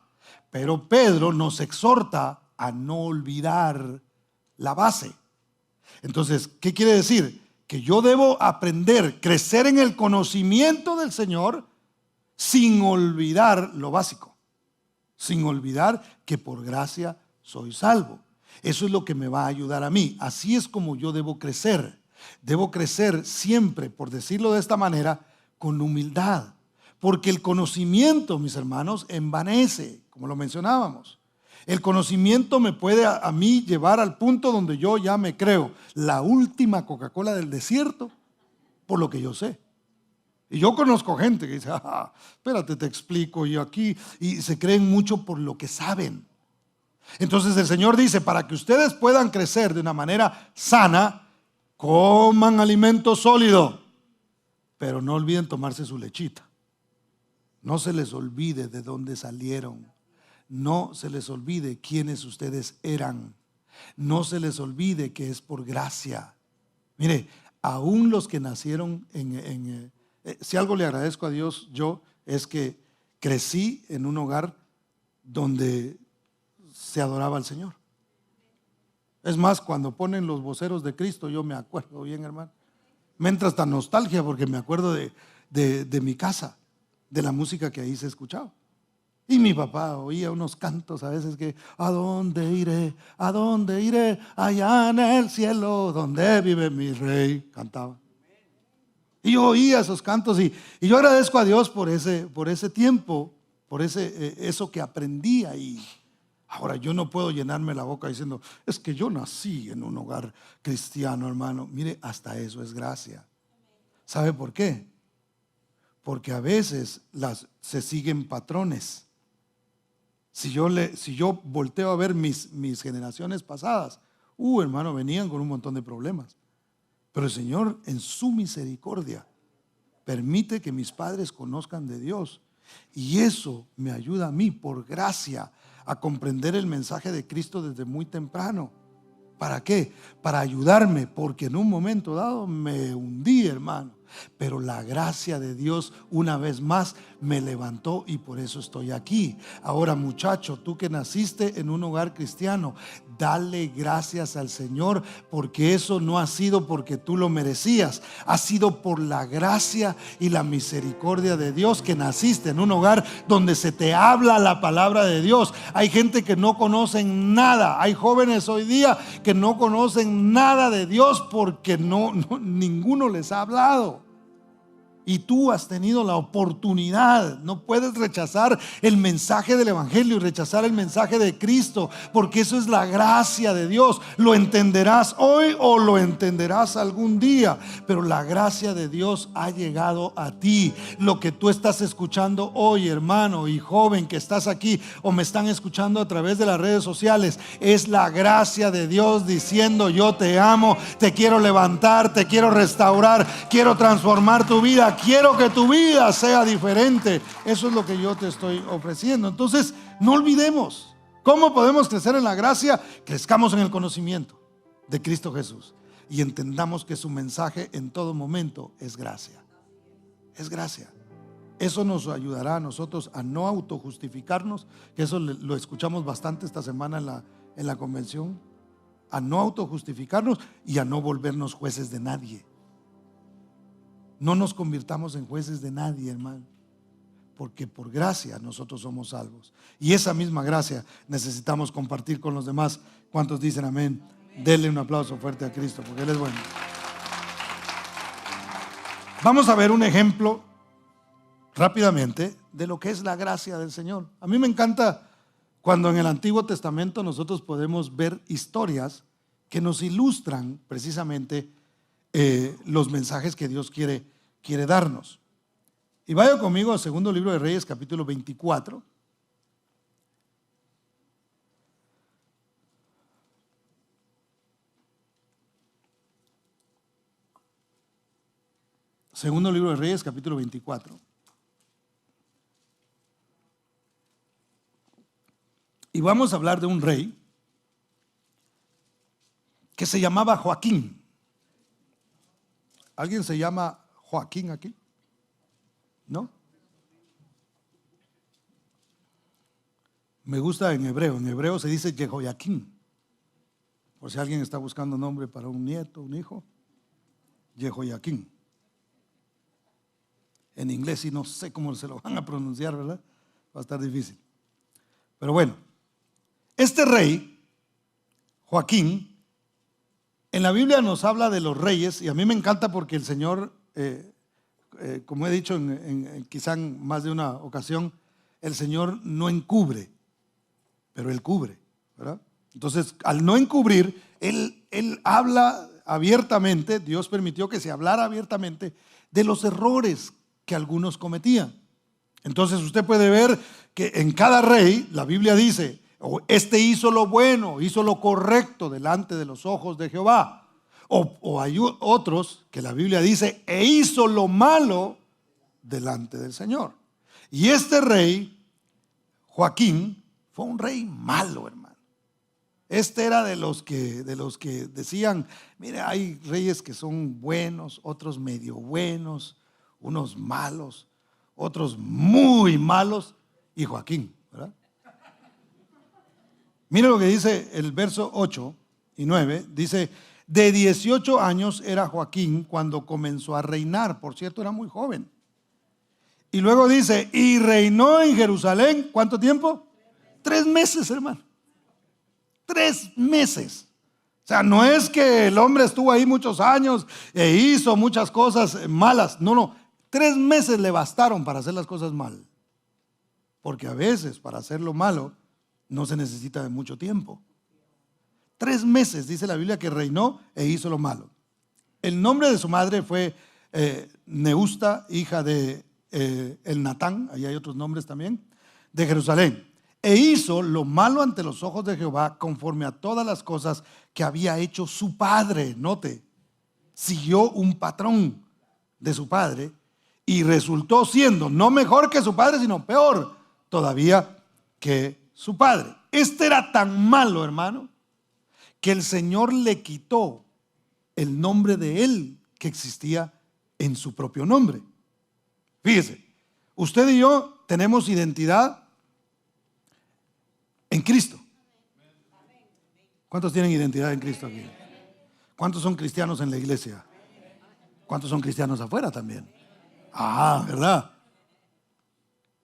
Pero Pedro nos exhorta a no olvidar la base. Entonces, ¿qué quiere decir? Que yo debo aprender, crecer en el conocimiento del Señor sin olvidar lo básico, sin olvidar que por gracia soy salvo. Eso es lo que me va a ayudar a mí. Así es como yo debo crecer. Debo crecer siempre, por decirlo de esta manera, con humildad. Porque el conocimiento, mis hermanos, envanece, como lo mencionábamos. El conocimiento me puede a mí llevar al punto donde yo ya me creo la última Coca-Cola del desierto, por lo que yo sé. Y yo conozco gente que dice, espérate, te explico, yo aquí, y se creen mucho por lo que saben. Entonces el Señor dice, para que ustedes puedan crecer de una manera sana, coman alimento sólido, pero no olviden tomarse su lechita. No se les olvide de dónde salieron. No se les olvide quiénes ustedes eran. No se les olvide que es por gracia. Mire, aún los que nacieron si algo le agradezco a Dios yo, es que crecí en un hogar donde se adoraba al Señor. Es más, cuando ponen los voceros de Cristo, yo me acuerdo bien, hermano. Me entra hasta nostalgia porque me acuerdo de mi casa, de la música que ahí se escuchaba. Y mi papá oía unos cantos a veces que, ¿a dónde iré? ¿A dónde iré? Allá en el cielo, donde vive mi rey, cantaba. Y yo oía esos cantos y yo agradezco a Dios por ese tiempo, por eso que aprendí ahí. Ahora, yo no puedo llenarme la boca diciendo, es que yo nací en un hogar cristiano, hermano. Mire, hasta eso es gracia. ¿Sabe por qué? Porque a veces se siguen patrones. Si yo volteo a ver mis generaciones pasadas, hermano, venían con un montón de problemas. Pero el Señor, en su misericordia, permite que mis padres conozcan de Dios. Y eso me ayuda a mí, por gracia, a comprender el mensaje de Cristo desde muy temprano. ¿Para qué? Para ayudarme, porque en un momento dado me hundí, hermano. Pero la gracia de Dios una vez más me levantó y por eso estoy aquí. Ahora, muchacho, tú que naciste en un hogar cristiano, dale gracias al Señor, porque eso no ha sido porque tú lo merecías, ha sido por la gracia y la misericordia de Dios que naciste en un hogar donde se te habla la palabra de Dios. Hay gente que no conocen nada, hay jóvenes hoy día que no conocen nada de Dios porque ninguno les ha hablado. Y tú has tenido la oportunidad. No puedes rechazar el mensaje del Evangelio y rechazar el mensaje de Cristo, porque eso es la gracia de Dios. Lo entenderás hoy o lo entenderás algún día, pero la gracia de Dios ha llegado a ti. Lo que tú estás escuchando hoy, hermano y joven que estás aquí o me están escuchando a través de las redes sociales, es la gracia de Dios diciendo: yo te amo, te quiero levantar, te quiero restaurar, quiero transformar tu vida. Quiero que tu vida sea diferente. Eso es lo que yo te estoy ofreciendo. Entonces, no olvidemos. ¿Cómo podemos crecer en la gracia? Crezcamos en el conocimiento de Cristo Jesús y entendamos que su mensaje en todo momento es gracia. Es gracia. Eso nos ayudará a nosotros a no autojustificarnos, que eso lo escuchamos bastante esta semana en la convención. A no autojustificarnos y a no volvernos jueces de nadie. No nos convirtamos en jueces de nadie, hermano, porque por gracia nosotros somos salvos. Y esa misma gracia necesitamos compartir con los demás. ¿Cuántos dicen amén? Denle un aplauso fuerte a Cristo, porque Él es bueno. Vamos a ver un ejemplo rápidamente de lo que es la gracia del Señor. A mí me encanta cuando en el Antiguo Testamento nosotros podemos ver historias que nos ilustran precisamente los mensajes que Dios quiere darnos. Y vaya conmigo a segundo libro de Reyes, capítulo 24. Segundo libro de Reyes, capítulo 24. Y vamos a hablar de un rey que se llamaba Joaquín. ¿Alguien se llama Joaquín aquí? ¿No? Me gusta en hebreo. En hebreo se dice Jehoiaquín. Por si alguien está buscando nombre para un nieto, un hijo. Jehoiaquín. En inglés sí no sé cómo se lo van a pronunciar, ¿verdad? Va a estar difícil. Pero bueno, este rey, Joaquín, en la Biblia nos habla de los reyes, y a mí me encanta porque el Señor, como he dicho quizá en más de una ocasión, el Señor no encubre, pero Él cubre, ¿verdad? Entonces, al no encubrir, Él habla abiertamente. Dios permitió que se hablara abiertamente de los errores que algunos cometían. Entonces usted puede ver que en cada rey la Biblia dice: este hizo lo bueno, hizo lo correcto delante de los ojos de Jehová. O hay otros que la Biblia dice: e hizo lo malo delante del Señor. Y este rey, Joaquín, fue un rey malo, hermano. Este era de los que decían: mire, hay reyes que son buenos, otros medio buenos, unos malos, otros muy malos, y Joaquín, ¿verdad? Mire lo que dice el verso 8 y 9. Dice: de 18 años era Joaquín cuando comenzó a reinar. Por cierto, era muy joven. Y luego dice: y reinó en Jerusalén, ¿cuánto tiempo? 3 meses, hermano. 3 meses. O sea, no es que el hombre estuvo ahí muchos años e hizo muchas cosas malas. No. 3 meses le bastaron para hacer las cosas mal. Porque a veces para hacer lo malo no se necesita de mucho tiempo. 3 meses dice la Biblia que reinó e hizo lo malo. El nombre de su madre fue Neusta, hija de el Natán, ahí hay otros nombres también, de Jerusalén. E hizo lo malo ante los ojos de Jehová, conforme a todas las cosas que había hecho su padre. Note, siguió un patrón de su padre y resultó siendo no mejor que su padre, sino peor todavía que su padre. Este era tan malo, hermano, que el Señor le quitó el nombre de él que existía en su propio nombre. Fíjese, usted y yo tenemos identidad en Cristo. ¿Cuántos tienen identidad en Cristo aquí? ¿Cuántos son cristianos en la iglesia? ¿Cuántos son cristianos afuera también? ¿Verdad?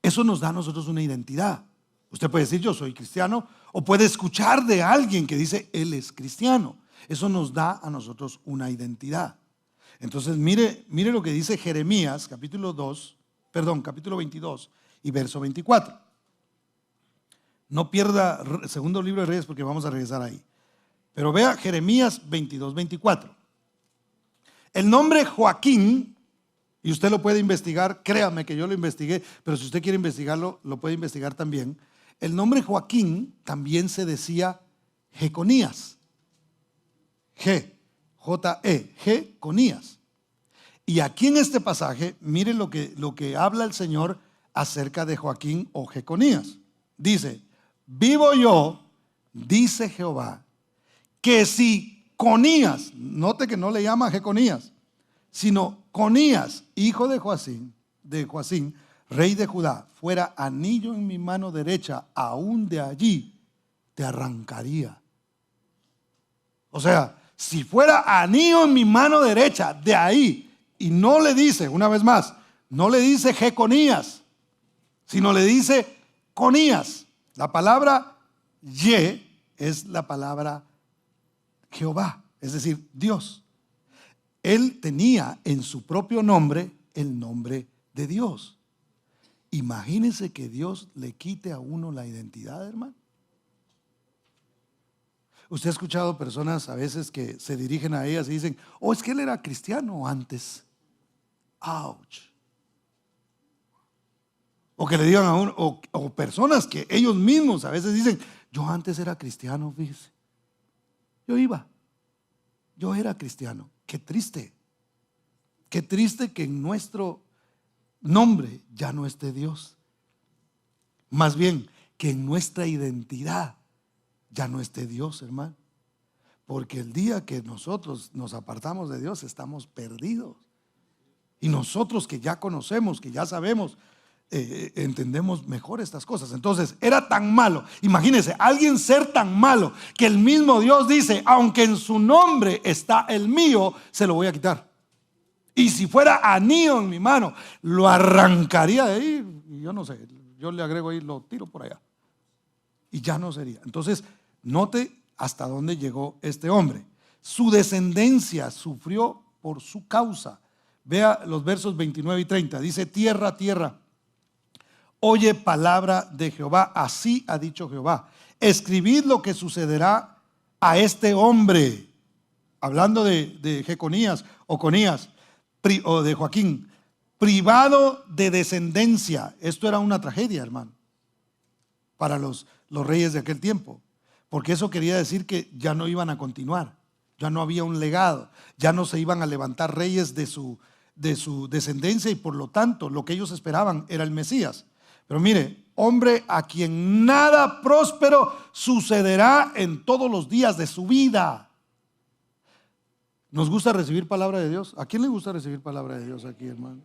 Eso nos da a nosotros una identidad. Usted puede decir: yo soy cristiano, o puede escuchar de alguien que dice: él es cristiano. Eso nos da a nosotros una identidad. Entonces mire lo que dice Jeremías, capítulo 22 y verso 24. No pierda segundo libro de Reyes porque vamos a regresar ahí. Pero vea Jeremías 22, 24. El nombre Joaquín, y usted lo puede investigar, créame que yo lo investigué, pero si usted quiere investigarlo, lo puede investigar también. El nombre Joaquín también se decía Jeconías. Jeconías. Y aquí en este pasaje, mire lo que habla el Señor acerca de Joaquín o Jeconías. Dice: vivo yo, dice Jehová, que si Conías, note que no le llama Jeconías, sino Conías, hijo de Joacín, rey de Judá, fuera anillo en mi mano derecha, aún de allí te arrancaría. O sea, si fuera anillo en mi mano derecha, de ahí, y no le dice, una vez más, no le dice Jeconías, sino le dice Conías. La palabra Ye es la palabra Jehová, es decir, Dios. Él tenía en su propio nombre el nombre de Dios. Imagínense que Dios le quite a uno la identidad, hermano. Usted ha escuchado personas a veces que se dirigen a ellas y dicen: oh, es que él era cristiano antes. Ouch. O que le digan a uno, o personas que ellos mismos a veces dicen: yo antes era cristiano, fíjese. Yo era cristiano. Qué triste que en nuestro nombre ya no esté Dios. Más bien, que en nuestra identidad ya no esté Dios, hermano. Porque el día que nosotros nos apartamos de Dios, estamos perdidos. Y nosotros que ya conocemos, que ya sabemos, entendemos mejor estas cosas. Entonces, era tan malo. Imagínense, alguien ser tan malo que el mismo Dios dice: aunque en su nombre está el mío, se lo voy a quitar. Y si fuera anillo en mi mano, lo arrancaría de ahí. Y yo no sé, yo le agrego ahí, lo tiro por allá. Y ya no sería. Entonces, note hasta dónde llegó este hombre. Su descendencia sufrió por su causa. Vea los versos 29 y 30. Dice: tierra, tierra, oye palabra de Jehová. Así ha dicho Jehová: escribid lo que sucederá a este hombre. Hablando de Jeconías o Conías o de Joaquín, privado de descendencia. Esto era una tragedia, hermano, para los reyes de aquel tiempo, porque eso quería decir que ya no iban a continuar, ya no había un legado, ya no se iban a levantar reyes de su descendencia, y por lo tanto lo que ellos esperaban era el Mesías. Pero mire, hombre a quien nada próspero sucederá en todos los días de su vida. ¿Nos gusta recibir palabra de Dios? ¿A quién le gusta recibir palabra de Dios aquí, hermano?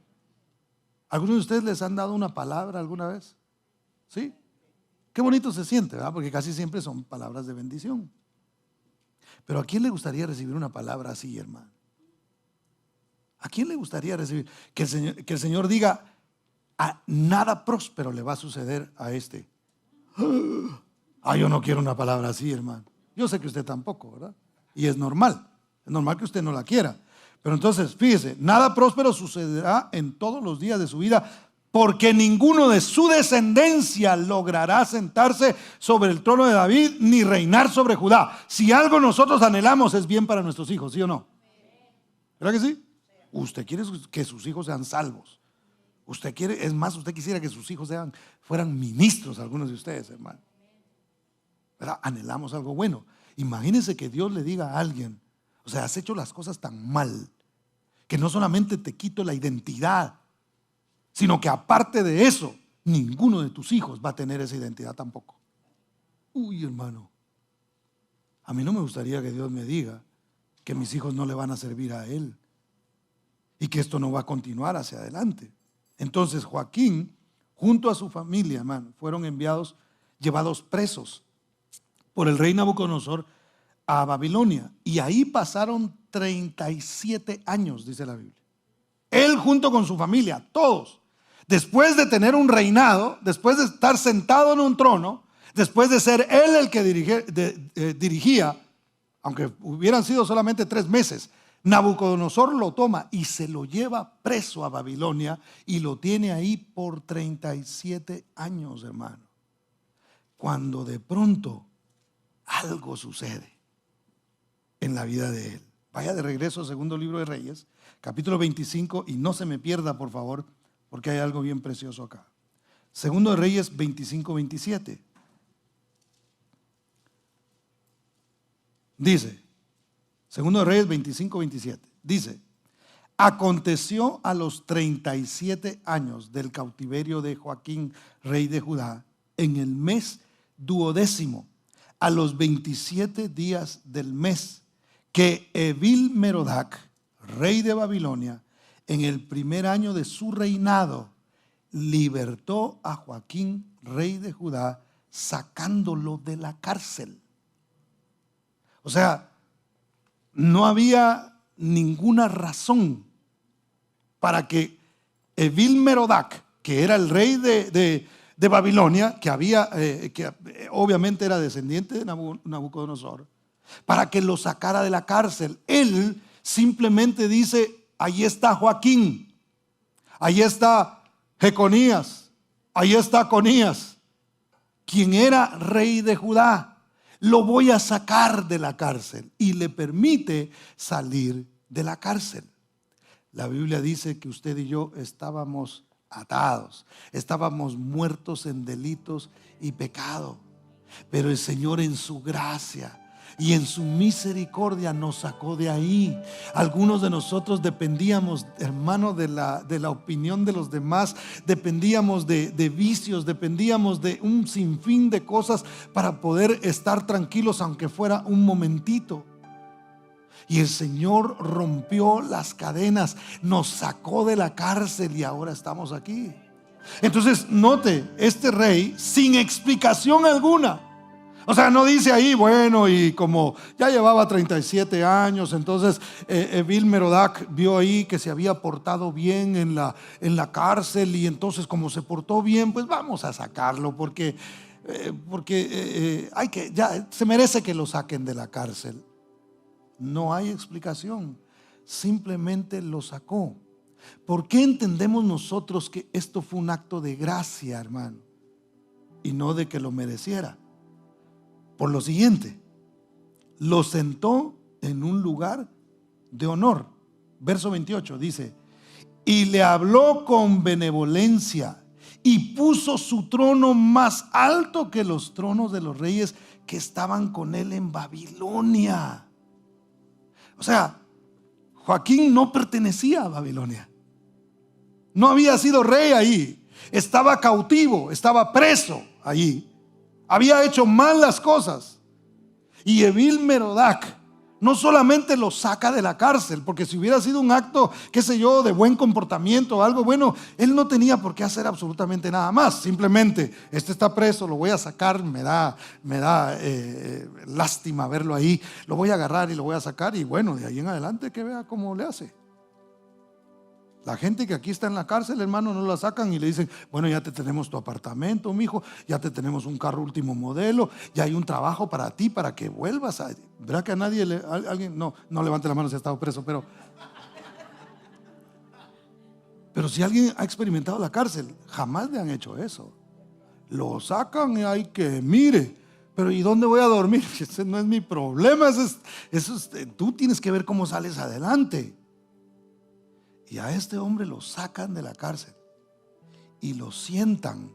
¿Algunos de ustedes les han dado una palabra alguna vez? ¿Sí? Qué bonito se siente, ¿verdad? Porque casi siempre son palabras de bendición. Pero ¿a quién le gustaría recibir una palabra así, hermano? ¿A quién le gustaría recibir? Que el Señor diga: a nada próspero le va a suceder a este. Yo no quiero una palabra así, hermano. Yo sé que usted tampoco, ¿verdad? Y es normal que usted no la quiera. Pero entonces, fíjese, nada próspero sucederá en todos los días de su vida, porque ninguno de su descendencia logrará sentarse sobre el trono de David, ni reinar sobre Judá. Si algo nosotros anhelamos, es bien para nuestros hijos, ¿sí o no? ¿Verdad que sí? Usted quiere que sus hijos sean salvos. Usted quiere, es más, usted quisiera que sus hijos fueran ministros, algunos de ustedes, hermano. ¿Verdad? Anhelamos algo bueno. Imagínense que Dios le diga a alguien: o sea, has hecho las cosas tan mal que no solamente te quito la identidad, sino que aparte de eso, ninguno de tus hijos va a tener esa identidad tampoco. Uy, hermano, a mí no me gustaría que Dios me diga que mis hijos no le van a servir a Él y que esto no va a continuar hacia adelante. Entonces Joaquín, junto a su familia, hermano, fueron llevados presos por el rey Nabucodonosor a Babilonia, y ahí pasaron 37 años, dice la Biblia. Él junto con su familia, todos, después de tener un reinado, después de estar sentado en un trono, después de ser él el que dirigía, aunque hubieran sido solamente 3 meses, Nabucodonosor lo toma y se lo lleva preso a Babilonia y lo tiene ahí por 37 años, hermano. Cuando de pronto algo sucede en la vida de él. Vaya de regreso al segundo libro de Reyes, capítulo 25, y no se me pierda, por favor, porque hay algo bien precioso acá. Segundo de Reyes 25, 27. Dice, Segundo de Reyes 25, 27. Dice, aconteció a los 37 años del cautiverio de Joaquín, rey de Judá, en el mes 12º, a los 27 días del mes, que Evil-Merodach, rey de Babilonia, en el primer año de su reinado, libertó a Joaquín, rey de Judá, sacándolo de la cárcel. O sea, no había ninguna razón para que Evil-Merodach, que era el rey de Babilonia, que obviamente era descendiente de Nabucodonosor, para que lo sacara de la cárcel. Él simplemente dice, ahí está Joaquín, ahí está Jeconías, ahí está Conías, quien era rey de Judá. Lo voy a sacar de la cárcel, y le permite salir de la cárcel. La Biblia dice que usted y yo estábamos atados, estábamos muertos en delitos y pecado, pero el Señor en su gracia y en su misericordia nos sacó de ahí. Algunos de nosotros dependíamos, hermano, de la opinión de los demás, dependíamos de vicios, dependíamos de un sinfín de cosas para poder estar tranquilos, aunque fuera un momentito. Y el Señor rompió las cadenas, nos sacó de la cárcel y ahora estamos aquí. Entonces note, este rey sin explicación alguna, o sea, no dice ahí, bueno, y como ya llevaba 37 años, entonces Evil-Merodach vio ahí que se había portado bien en la cárcel, y entonces como se portó bien, pues vamos a sacarlo porque ya se merece que lo saquen de la cárcel. No hay explicación, simplemente lo sacó. ¿Por qué entendemos nosotros que esto fue un acto de gracia, hermano, y no de que lo mereciera? Por lo siguiente, lo sentó en un lugar de honor. Verso 28 dice, y le habló con benevolencia y puso su trono más alto que los tronos de los reyes que estaban con él en Babilonia. O sea, Joaquín no pertenecía a Babilonia, no había sido rey ahí, estaba cautivo, estaba preso allí, había hecho mal las cosas. Y Evil-Merodach no solamente lo saca de la cárcel, porque si hubiera sido un acto, qué sé yo, de buen comportamiento o algo bueno, él no tenía por qué hacer absolutamente nada más. Simplemente, este está preso, lo voy a sacar, me da lástima verlo ahí, lo voy a agarrar y lo voy a sacar, y bueno, de ahí en adelante que vea cómo le hace. La gente que aquí está en la cárcel, hermano, no la sacan y le dicen, bueno, ya te tenemos tu apartamento, mijo, ya te tenemos un carro último modelo, ya hay un trabajo para ti, para que vuelvas a... ¿Verdad que a nadie, alguien, no levante la mano si ha estado preso, pero si alguien ha experimentado la cárcel, jamás le han hecho eso. Lo sacan y hay que, mire, pero ¿y dónde voy a dormir? Ese no es mi problema, tú tienes que ver cómo sales adelante. Y a este hombre lo sacan de la cárcel y lo sientan,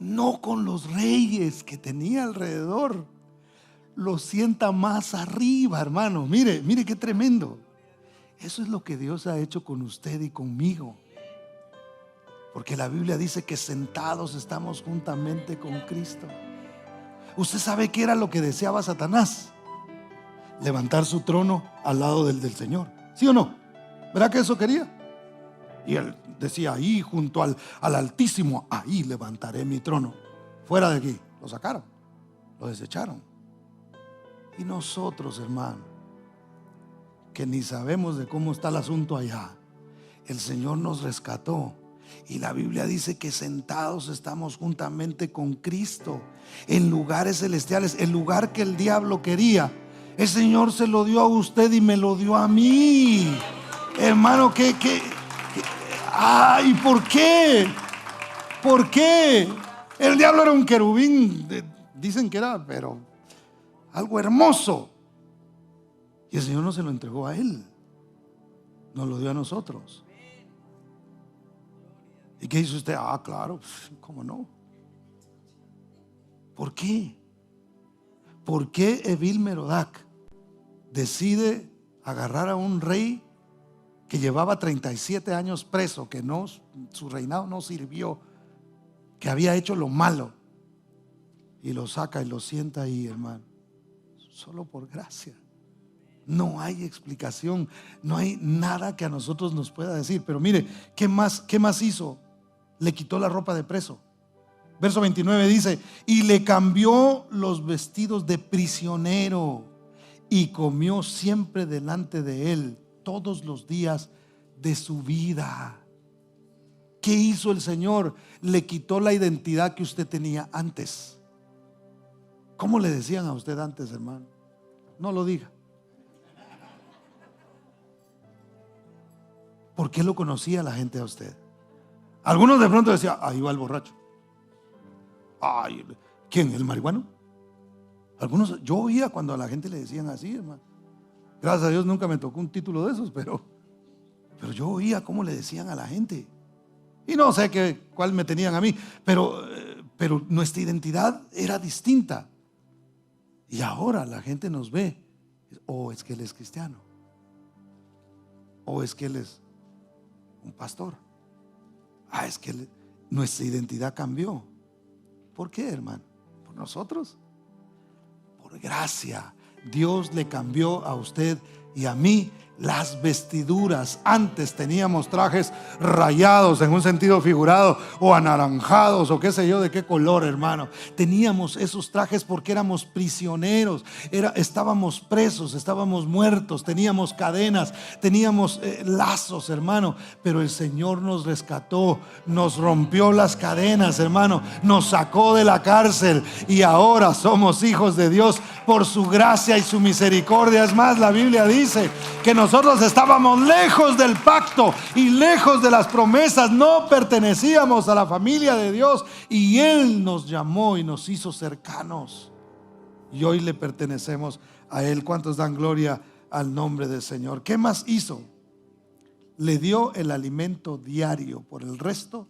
no con los reyes que tenía alrededor, lo sienta más arriba, hermano. Mire qué tremendo. Eso es lo que Dios ha hecho con usted y conmigo, porque la Biblia dice que sentados estamos juntamente con Cristo. Usted sabe qué era lo que deseaba Satanás: levantar su trono al lado del Señor, ¿sí o no? ¿Verdad que eso quería? Y él decía, ahí junto al Altísimo, ahí levantaré mi trono. Fuera de aquí. Lo sacaron, lo desecharon. Y nosotros, hermano, que ni sabemos de cómo está el asunto allá, el Señor nos rescató. Y la Biblia dice que sentados estamos juntamente con Cristo en lugares celestiales. El lugar que el diablo quería, El Señor se lo dio a usted y me lo dio a mí. Hermano, ay, ¿por qué? ¿Por qué? El diablo era un querubín, dicen que era, pero algo hermoso. Y el Señor no se lo entregó a él, nos lo dio a nosotros. ¿Y qué hizo usted? Ah, claro, ¿cómo no? ¿Por qué? ¿Por qué Evil Merodach decide agarrar a un rey que llevaba 37 años preso, que no, su reinado no sirvió, que había hecho lo malo, y lo saca y lo sienta ahí, hermano? Solo por gracia. No hay explicación, no hay nada que a nosotros nos pueda decir. Pero mire, ¿qué más hizo? Le quitó la ropa de preso. Verso 29 dice: y le cambió los vestidos de prisionero y comió siempre delante de él todos los días de su vida. ¿Qué hizo el Señor? Le quitó la identidad que usted tenía antes. ¿Cómo le decían a usted antes, hermano? No lo diga. ¿Por qué lo conocía la gente a usted? Algunos de pronto decían: ahí va el borracho. Ay, ¿quién? ¿El marihuano? Algunos, yo oía cuando a la gente le decían así, hermano. Gracias a Dios nunca me tocó un título de esos, pero yo oía cómo le decían a la gente. Y no sé cuál me tenían a mí, pero nuestra identidad era distinta. Y ahora la gente nos ve: o es que él es cristiano, o es que él es un pastor. Es que nuestra identidad cambió. ¿Por qué, hermano? ¿Por nosotros? Por gracia. Dios le cambió a usted y a mí las vestiduras. Antes teníamos trajes rayados en un sentido figurado, o anaranjados, o qué sé yo de qué color, hermano. Teníamos esos trajes porque éramos prisioneros, estábamos presos, estábamos muertos, teníamos cadenas, teníamos lazos, hermano. Pero el Señor nos rescató, nos rompió las cadenas, hermano, nos sacó de la cárcel y ahora somos hijos de Dios por su gracia y su misericordia. Es más, la Biblia dice que nosotros estábamos lejos del pacto y lejos de las promesas, no pertenecíamos a la familia de Dios, y Él nos llamó y nos hizo cercanos, y hoy le pertenecemos a Él. ¿Cuántos dan gloria al nombre del Señor? ¿Qué más hizo? Le dio el alimento diario por el resto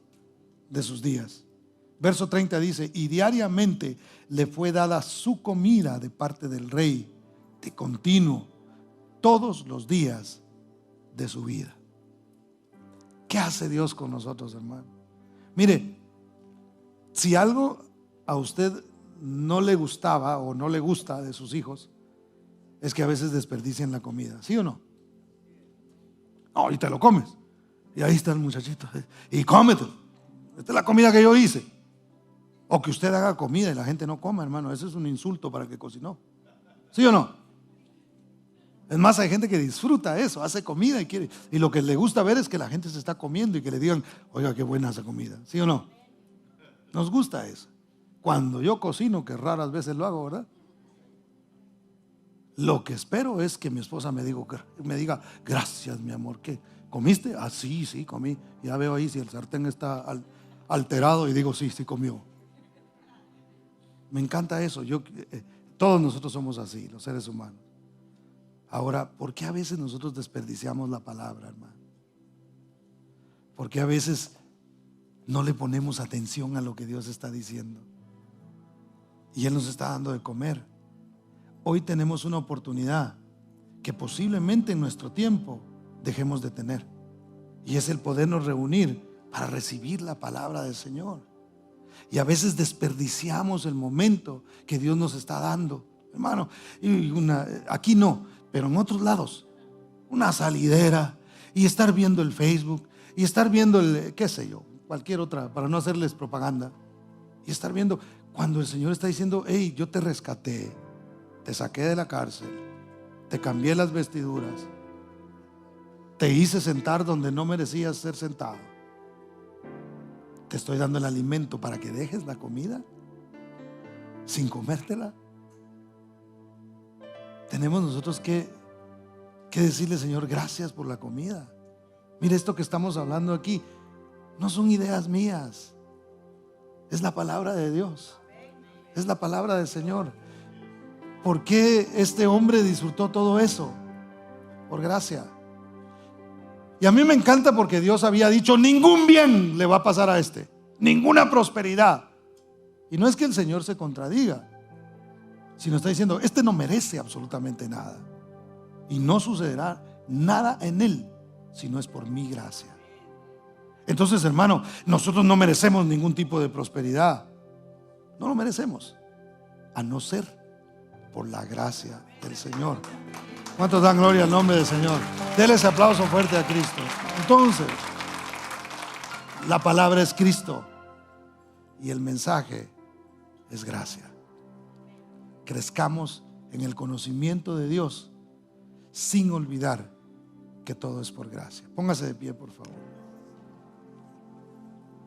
de sus días. Verso 30 dice: y diariamente le fue dada su comida de parte del rey, de continuo, todos los días de su vida. ¿Qué hace Dios con nosotros, hermano? Mire, si algo a usted no le gustaba o no le gusta de sus hijos, es que a veces desperdician la comida, ¿sí o no? No, y te lo comes, y ahí está el muchachito, y cómetelo. Esta es la comida que yo hice. O que usted haga comida y la gente no coma, hermano, eso es un insulto para el que cocinó, ¿sí o no? Es más, hay gente que disfruta eso, hace comida y quiere, y lo que le gusta ver es que la gente se está comiendo y que le digan: oiga, qué buena esa comida, ¿sí o no? Nos gusta eso. Cuando yo cocino, que raras veces lo hago, ¿verdad? Lo que espero es que mi esposa me diga: gracias, mi amor. ¿Qué? ¿Comiste? Ah, sí, comí. Ya veo ahí si el sartén está alterado y digo: sí comió. Me encanta eso. Todos nosotros somos así, los seres humanos. Ahora, ¿por qué a veces nosotros desperdiciamos la palabra, hermano? ¿Por qué a veces no le ponemos atención a lo que Dios está diciendo? Y Él nos está dando de comer. Hoy tenemos una oportunidad que posiblemente en nuestro tiempo dejemos de tener, y es el podernos reunir para recibir la palabra del Señor. Y a veces desperdiciamos el momento que Dios nos está dando, hermano. Aquí no, pero en otros lados, una salidera, y estar viendo el Facebook, y estar viendo qué sé yo, cualquier otra, para no hacerles propaganda, y estar viendo cuando el Señor está diciendo: hey, yo te rescaté, te saqué de la cárcel, te cambié las vestiduras, te hice sentar donde no merecías ser sentado, te estoy dando el alimento para que dejes la comida sin comértela. tenemos nosotros que decirle, Señor, gracias por la comida. Mire, esto que estamos hablando aquí no son ideas mías, es la palabra de Dios, es la palabra del Señor. ¿Por qué este hombre disfrutó todo eso? Por gracia. Y a mí me encanta porque Dios había dicho: ningún bien le va a pasar a este, ninguna prosperidad. Y no es que el Señor se contradiga, sino está diciendo: este no merece absolutamente nada, y no sucederá nada en él si no es por mi gracia. Entonces, hermano, nosotros no merecemos ningún tipo de prosperidad, no lo merecemos, a no ser por la gracia del Señor. ¿Cuántos dan gloria al nombre del Señor? Denle ese aplauso fuerte a Cristo. Entonces, la palabra es Cristo y el mensaje es gracia. Crezcamos en el conocimiento de Dios sin olvidar que todo es por gracia. Póngase de pie, por favor.